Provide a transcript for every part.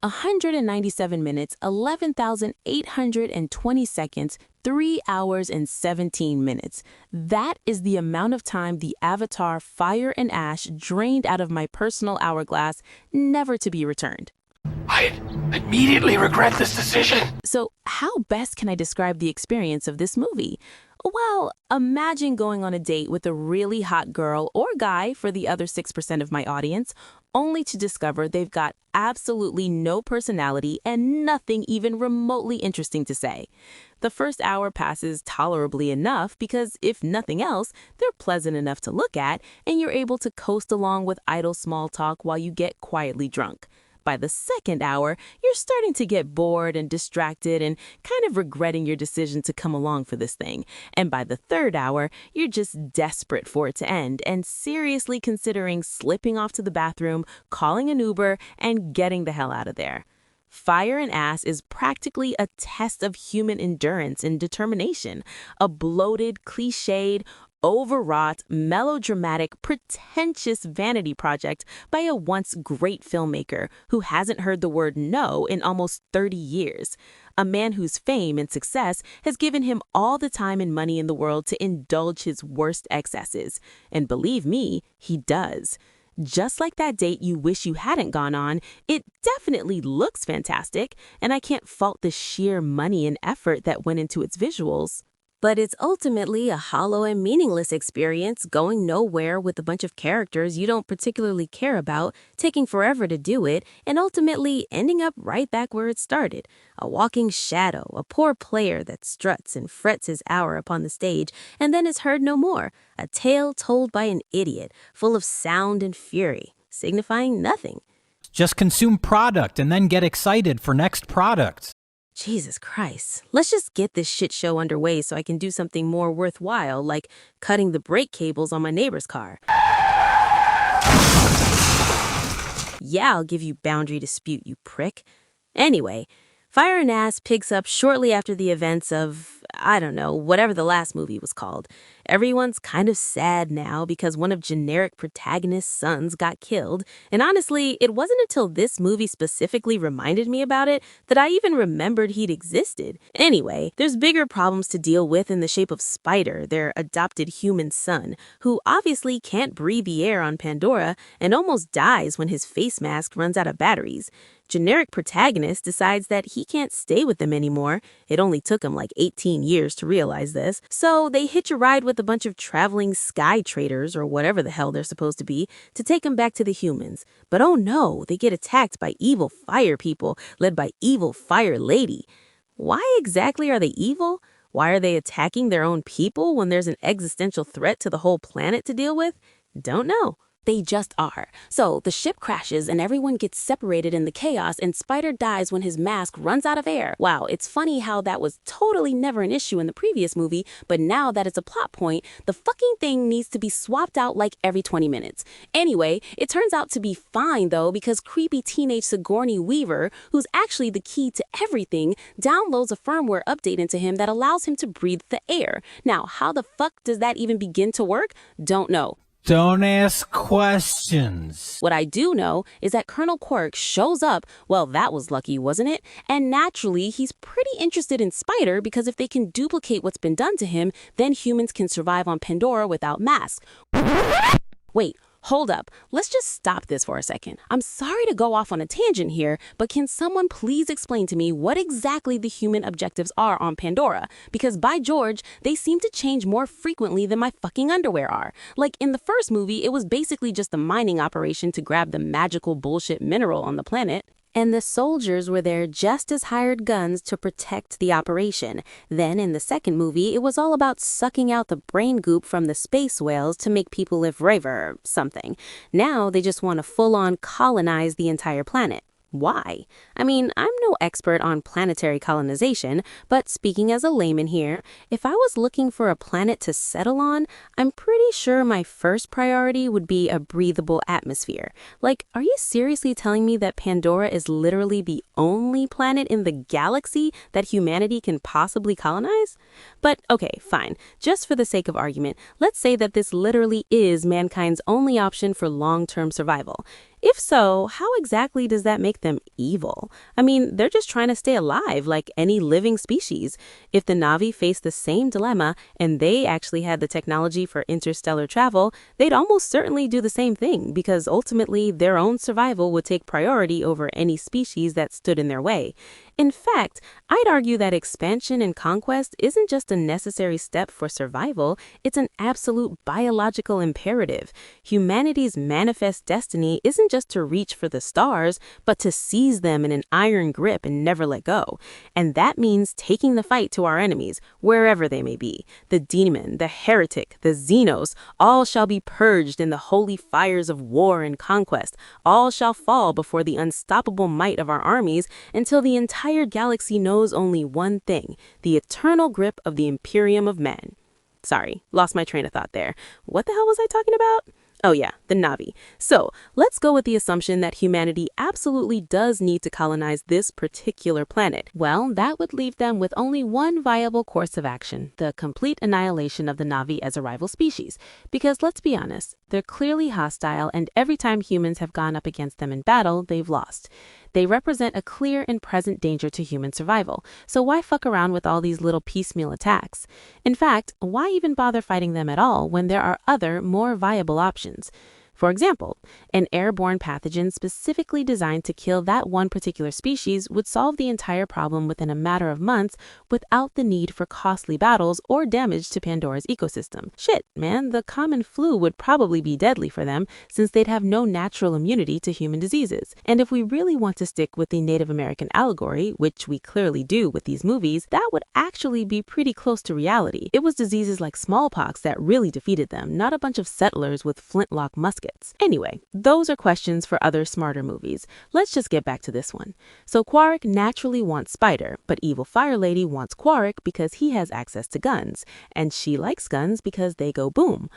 197 minutes, 11,820 seconds, 3 hours and 17 minutes. That is the amount of time the Avatar Fire and Ash drained out of my personal hourglass, never to be returned. I immediately regret this decision. So, how best can I describe the experience of this movie? Well, imagine going on a date with a really hot girl or guy for the other 6% of my audience, only to discover they've got absolutely no personality and nothing even remotely interesting to say. The first hour passes tolerably enough because, if nothing else, they're pleasant enough to look at, and you're able to coast along with idle small talk while you get quietly drunk. By the second hour, you're starting to get bored and distracted and kind of regretting your decision to come along for this thing. And by the third hour, you're just desperate for it to end and seriously considering slipping off to the bathroom, calling an Uber, and getting the hell out of there. Fire and Ass is practically a test of human endurance and determination, a bloated, cliched, overwrought, melodramatic, pretentious vanity project by a once great filmmaker who hasn't heard the word no in almost 30 years. A man whose fame and success has given him all the time and money in the world to indulge his worst excesses. And believe me, he does. Just like that date you wish you hadn't gone on, it definitely looks fantastic, and I can't fault the sheer money and effort that went into its visuals. But it's ultimately a hollow and meaningless experience going nowhere with a bunch of characters you don't particularly care about, taking forever to do it, and ultimately ending up right back where it started. A walking shadow, a poor player that struts and frets his hour upon the stage and then is heard no more. A tale told by an idiot, full of sound and fury, signifying nothing. Just consume product and then get excited for next product. Jesus Christ. Let's just get this shit show underway so I can do something more worthwhile, like cutting the brake cables on my neighbor's car. Yeah, I'll give you boundary dispute, you prick. Anyway, Fire and Ass picks up shortly after the events of, I don't know, whatever the last movie was called. Everyone's kind of sad now because one of generic protagonist's sons got killed, and honestly, it wasn't until this movie specifically reminded me about it that I even remembered he'd existed. Anyway, there's bigger problems to deal with in the shape of Spider, their adopted human son, who obviously can't breathe the air on Pandora and almost dies when his face mask runs out of batteries. Generic protagonist decides that he can't stay with them anymore. It only took him like 18 years to realize this. So they hitch a ride with a bunch of traveling sky traders, or whatever the hell they're supposed to be, to take him back to the humans. But oh no, they get attacked by evil fire people led by evil Fire Lady. Why exactly are they evil? Why are they attacking their own people when there's an existential threat to the whole planet to deal with? Don't know. They just are. So the ship crashes and everyone gets separated in the chaos, and Spider dies when his mask runs out of air. Wow, it's funny how that was totally never an issue in the previous movie, but now that it's a plot point, the fucking thing needs to be swapped out like every 20 minutes. Anyway, it turns out to be fine though, because creepy teenage Sigourney Weaver, who's actually the key to everything, downloads a firmware update into him that allows him to breathe the air. Now, how the fuck does that even begin to work? Don't know. Don't ask questions. What I do know is that Colonel Quirk shows up, well, that was lucky, wasn't it? And naturally, he's pretty interested in Spider because if they can duplicate what's been done to him, then humans can survive on Pandora without masks. Wait. Hold up, let's just stop this for a second. I'm sorry to go off on a tangent here, but can someone please explain to me what exactly the human objectives are on Pandora? Because by George, they seem to change more frequently than my fucking underwear are. Like in the first movie, it was basically just a mining operation to grab the magical bullshit mineral on the planet. And the soldiers were there just as hired guns to protect the operation. Then in the second movie, it was all about sucking out the brain goop from the space whales to make people live forever or something. Now they just want to full-on colonize the entire planet. Why? I mean, I'm no expert on planetary colonization, but speaking as a layman here, if I was looking for a planet to settle on, I'm pretty sure my first priority would be a breathable atmosphere. Like, are you seriously telling me that Pandora is literally the only planet in the galaxy that humanity can possibly colonize? But okay, fine. Just for the sake of argument, let's say that this literally is mankind's only option for long-term survival. If so, how exactly does that make them evil? I mean, they're just trying to stay alive like any living species. If the Na'vi faced the same dilemma and they actually had the technology for interstellar travel, they'd almost certainly do the same thing because ultimately their own survival would take priority over any species that stood in their way. In fact, I'd argue that expansion and conquest isn't just a necessary step for survival, it's an absolute biological imperative. Humanity's manifest destiny isn't just to reach for the stars, but to seize them in an iron grip and never let go. And that means taking the fight to our enemies, wherever they may be. The demon, the heretic, the Xenos, all shall be purged in the holy fires of war and conquest. All shall fall before the unstoppable might of our armies until the entire galaxy knows only one thing, the eternal grip of the Imperium of Men. Sorry, lost my train of thought there. What the hell was I talking about? Oh yeah, the Na'vi. So let's go with the assumption that humanity absolutely does need to colonize this particular planet. Well, that would leave them with only one viable course of action, the complete annihilation of the Na'vi as a rival species. Because let's be honest, they're clearly hostile, and every time humans have gone up against them in battle, they've lost. They represent a clear and present danger to human survival, so why fuck around with all these little piecemeal attacks? In fact, why even bother fighting them at all when there are other, more viable options? For example, an airborne pathogen specifically designed to kill that one particular species would solve the entire problem within a matter of months without the need for costly battles or damage to Pandora's ecosystem. Shit, man, the common flu would probably be deadly for them since they'd have no natural immunity to human diseases. And if we really want to stick with the Native American allegory, which we clearly do with these movies, that would actually be pretty close to reality. It was diseases like smallpox that really defeated them, not a bunch of settlers with flintlock muskets. Anyway, those are questions for other smarter movies. Let's just get back to this one. So Quark naturally wants Spider, but evil Fire Lady wants Quark because he has access to guns, and she likes guns because they go boom.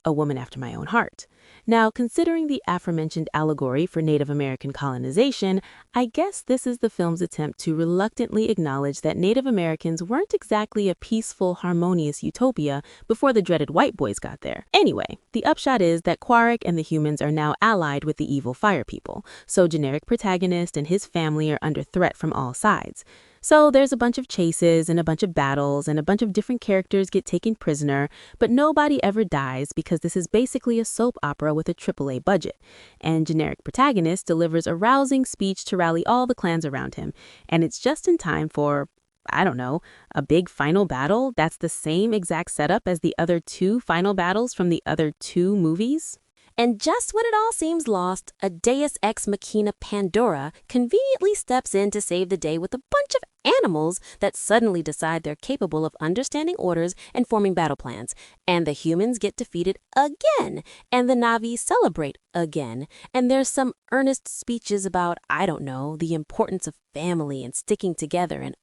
A woman after my own heart. Now, considering the aforementioned allegory for Native American colonization, I guess this is the film's attempt to reluctantly acknowledge that Native Americans weren't exactly a peaceful, harmonious utopia before the dreaded white boys got there. Anyway, the upshot is that Quark and the humans are now allied with the evil fire people, so generic protagonist and his family are under threat from all sides. So there's a bunch of chases and a bunch of battles and a bunch of different characters get taken prisoner, but nobody ever dies because this is basically a soap opera with a AAA budget. And generic protagonist delivers a rousing speech to rally all the clans around him. And it's just in time for, I don't know, a big final battle that's the same exact setup as the other two final battles from the other two movies. And just when it all seems lost, a Deus Ex Machina Pandora conveniently steps in to save the day with a bunch of animals that suddenly decide they're capable of understanding orders and forming battle plans. And the humans get defeated again, and the Na'vi celebrate again. And there's some earnest speeches about, I don't know, the importance of family and sticking together, and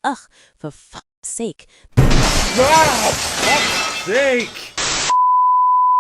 for fuck's sake. Sake!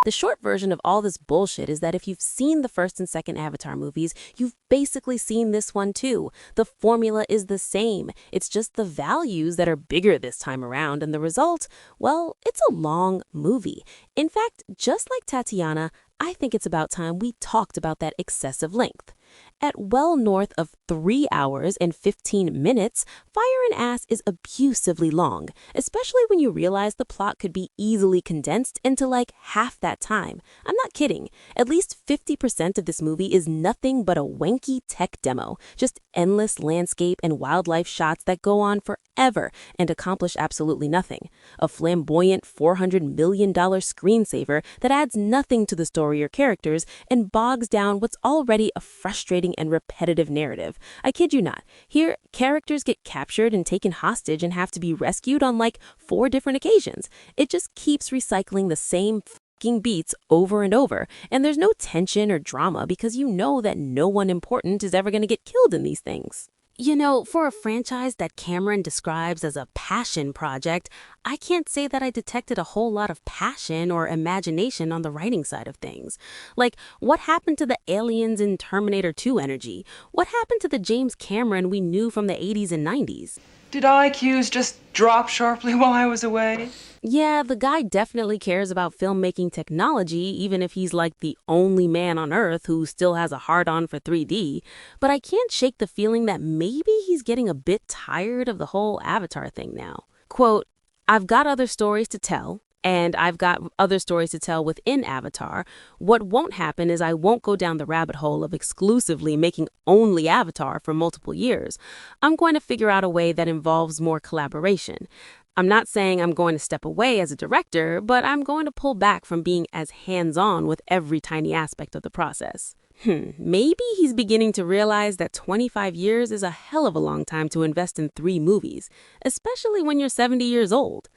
The short version of all this bullshit is that if you've seen the first and second Avatar movies, you've basically seen this one too. The formula is the same. It's just the values that are bigger this time around, and the result, well, it's a long movie. In fact, just like Tatiana, I think it's about time we talked about that excessive length. At well north of 3 hours and 15 minutes, Fire and Ass is abusively long, especially when you realize the plot could be easily condensed into like half that time. I'm not kidding. At least 50% of this movie is nothing but a wanky tech demo, just endless landscape and wildlife shots that go on forever and accomplish absolutely nothing. A flamboyant $400 million screensaver that adds nothing to the story or characters and bogs down what's already a frustrating and repetitive narrative. I kid you not. Here, characters get captured and taken hostage and have to be rescued on like 4 different occasions. It just keeps recycling the same fucking beats over and over, and there's no tension or drama because you know that no one important is ever going to get killed in these things. You know, for a franchise that Cameron describes as a passion project, I can't say that I detected a whole lot of passion or imagination on the writing side of things. Like, what happened to the aliens in Terminator 2 energy? What happened to the James Cameron we knew from the 80s and 90s? Did IQs just drop sharply while I was away? Yeah, the guy definitely cares about filmmaking technology, even if he's like the only man on Earth who still has a hard-on for 3D. But I can't shake the feeling that maybe he's getting a bit tired of the whole Avatar thing now. Quote, I've got other stories to tell, and I've got other stories to tell within Avatar. What won't happen is I won't go down the rabbit hole of exclusively making only Avatar for multiple years. I'm going to figure out a way that involves more collaboration. I'm not saying I'm going to step away as a director, but I'm going to pull back from being as hands-on with every tiny aspect of the process. Maybe he's beginning to realize that 25 years is a hell of a long time to invest in 3 movies, especially when you're 70 years old.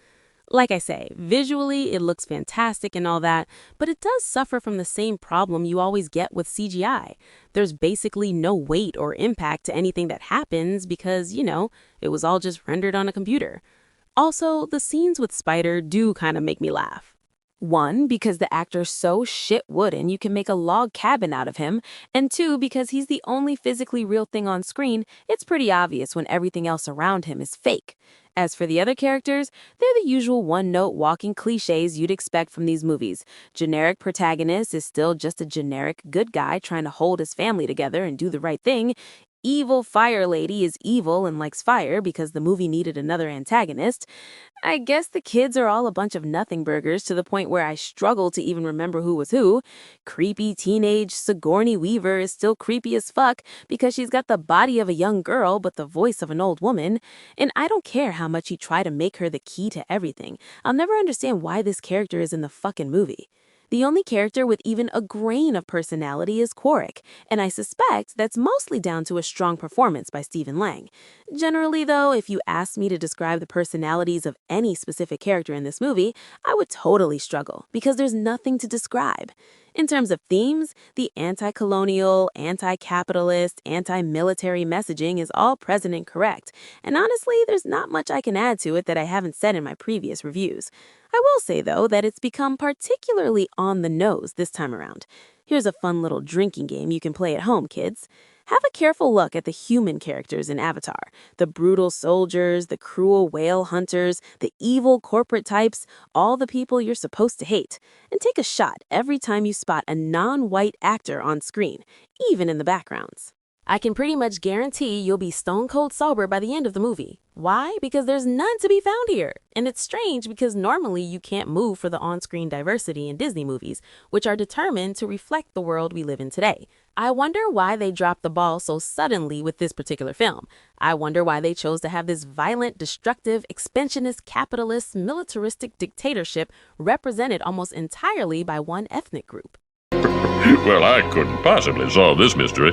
Like I say, visually it looks fantastic and all that, but it does suffer from the same problem you always get with CGI. There's basically no weight or impact to anything that happens because, it was all just rendered on a computer. Also, the scenes with Spider do kind of make me laugh. One, because the actor's so shit wooden you can make a log cabin out of him, and two, because he's the only physically real thing on screen, it's pretty obvious when everything else around him is fake. As for the other characters, they're the usual one-note walking cliches you'd expect from these movies. Generic protagonist is still just a generic good guy trying to hold his family together and do the right thing. Evil fire lady is evil and likes fire because the movie needed another antagonist. I guess the kids are all a bunch of nothing burgers to the point where I struggle to even remember who was who. Creepy teenage Sigourney Weaver is still creepy as fuck because she's got the body of a young girl but the voice of an old woman. And I don't care how much you try to make her the key to everything. I'll never understand why this character is in the fucking movie. The only character with even a grain of personality is Quark, and I suspect that's mostly down to a strong performance by Stephen Lang. Generally, though, if you asked me to describe the personalities of any specific character in this movie, I would totally struggle, because there's nothing to describe. In terms of themes, the anti-colonial, anti-capitalist, anti-military messaging is all present and correct, and honestly, there's not much I can add to it that I haven't said in my previous reviews. I will say, though, that it's become particularly on the nose this time around. Here's a fun little drinking game you can play at home, kids. Have a careful look at the human characters in Avatar. The brutal soldiers, the cruel whale hunters, the evil corporate types, all the people you're supposed to hate. And take a shot every time you spot a non-white actor on screen, even in the backgrounds. I can pretty much guarantee you'll be stone cold sober by the end of the movie. Why? Because there's none to be found here. And it's strange because normally you can't move for the on-screen diversity in Disney movies, which are determined to reflect the world we live in today. I wonder why they dropped the ball so suddenly with this particular film. I wonder why they chose to have this violent, destructive, expansionist, capitalist, militaristic dictatorship represented almost entirely by one ethnic group. Well, I couldn't possibly solve this mystery.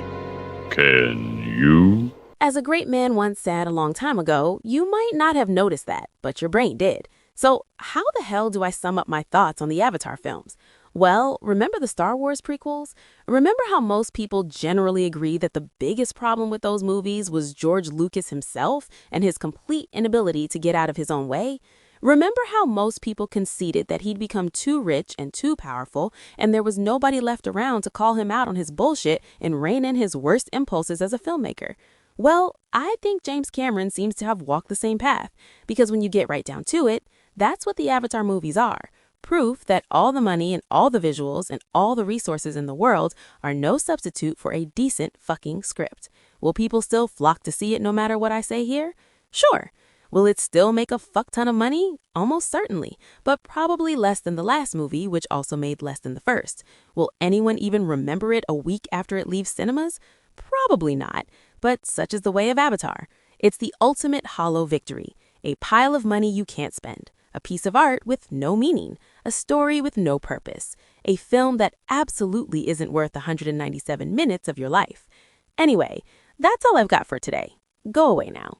Can you? As a great man once said a long time ago, you might not have noticed that, but your brain did. So how the hell do I sum up my thoughts on the Avatar films? Well, remember the Star Wars prequels? Remember how most people generally agree that the biggest problem with those movies was George Lucas himself and his complete inability to get out of his own way? Remember how most people conceded that he'd become too rich and too powerful, and there was nobody left around to call him out on his bullshit and rein in his worst impulses as a filmmaker? Well, I think James Cameron seems to have walked the same path, because when you get right down to it, that's what the Avatar movies are. Proof that all the money and all the visuals and all the resources in the world are no substitute for a decent fucking script. Will people still flock to see it no matter what I say here? Sure. Will it still make a fuck ton of money? Almost certainly, but probably less than the last movie, which also made less than the first. Will anyone even remember it a week after it leaves cinemas? Probably not, but such is the way of Avatar. It's the ultimate hollow victory, a pile of money you can't spend, a piece of art with no meaning, a story with no purpose, a film that absolutely isn't worth 197 minutes of your life. Anyway, that's all I've got for today. Go away now.